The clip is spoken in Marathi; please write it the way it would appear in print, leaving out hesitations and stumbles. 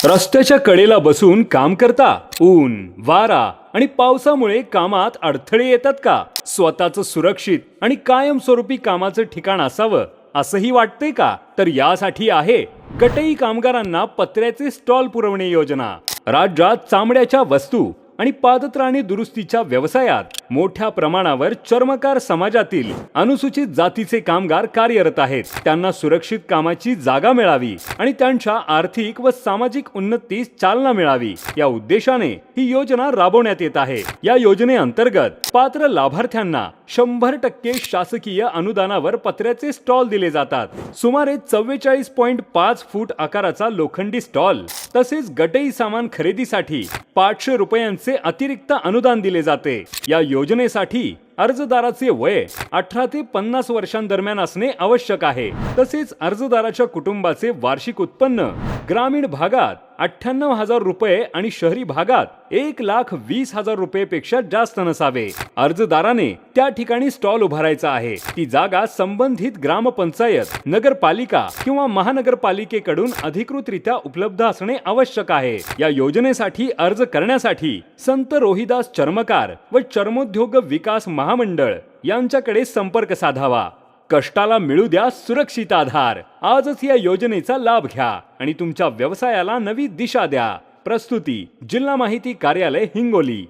रस्त्याच्या कडेला बसून काम करता? ऊन, वारा आणि पावसामुळे कामात अडथळे येतात का? स्वतःचं सुरक्षित आणि कायमस्वरूपी कामाचं ठिकाण असावं असंही वाटतंय का? तर यासाठी आहे गटई कामगारांना पत्र्याचे स्टॉल पुरवणे योजना। राज्यात चामड्याच्या वस्तू आणि पादत्राणे दुरुस्तीच्या व्यवसायात मोठ्या प्रमाणावर चर्मकार समाजातील अनुसूचित जातीचे कामगार कार्यरत आहेत। त्यांना सुरक्षित कामाची जागा मिळावी आणि त्यांच्या आर्थिक व सामाजिक उन्नतीस चालना मिळावी या उद्देशाने ही योजना राबवण्यात येत आहे। या योजनेअंतर्गत पात्र लाभार्थ्यांना 100% शासकीय अनुदानावर पत्र्याचे स्टॉल दिले जातात। सुमारे 44.5 फूट आकाराचा लोखंडी स्टॉल तसेच गटई सामान खरेदीसाठी 500 रुपयांचे अतिरिक्त अनुदान दिले जाते। या योजनेसाठी अर्जदाराचे वय 18 ते 50 वर्षांदरम्यान असणे आवश्यक आहे। तसेच अर्जदाराच्या कुटुंबाचे वार्षिक उत्पन्न ग्रामीण भागात 98,000 रुपये आणि शहरी भागात 1,20,000 रुपयेपेक्षा जास्त नसावे। अर्जदाराने त्या ठिकाणी स्टॉल उभारायचा आहे। ती जागा संबंधित ग्रामपंचायत, नगरपालिका किंवा महानगरपालिकेकडून अधिकृतरित्या उपलब्ध असणे आवश्यक आहे। या योजनेसाठी अर्ज करण्यासाठी संत रोहिदास चर्मकार व चर्मोद्योग विकास महामंडळ यांच्याकडे संपर्क साधावा। कष्टाला मिळू द्या सुरक्षित आधार। आजच या योजनेचा लाभ घ्या आणि तुमच्या व्यवसायाला नवी दिशा द्या। प्रस्तुती जिल्हा माहिती कार्यालय हिंगोली।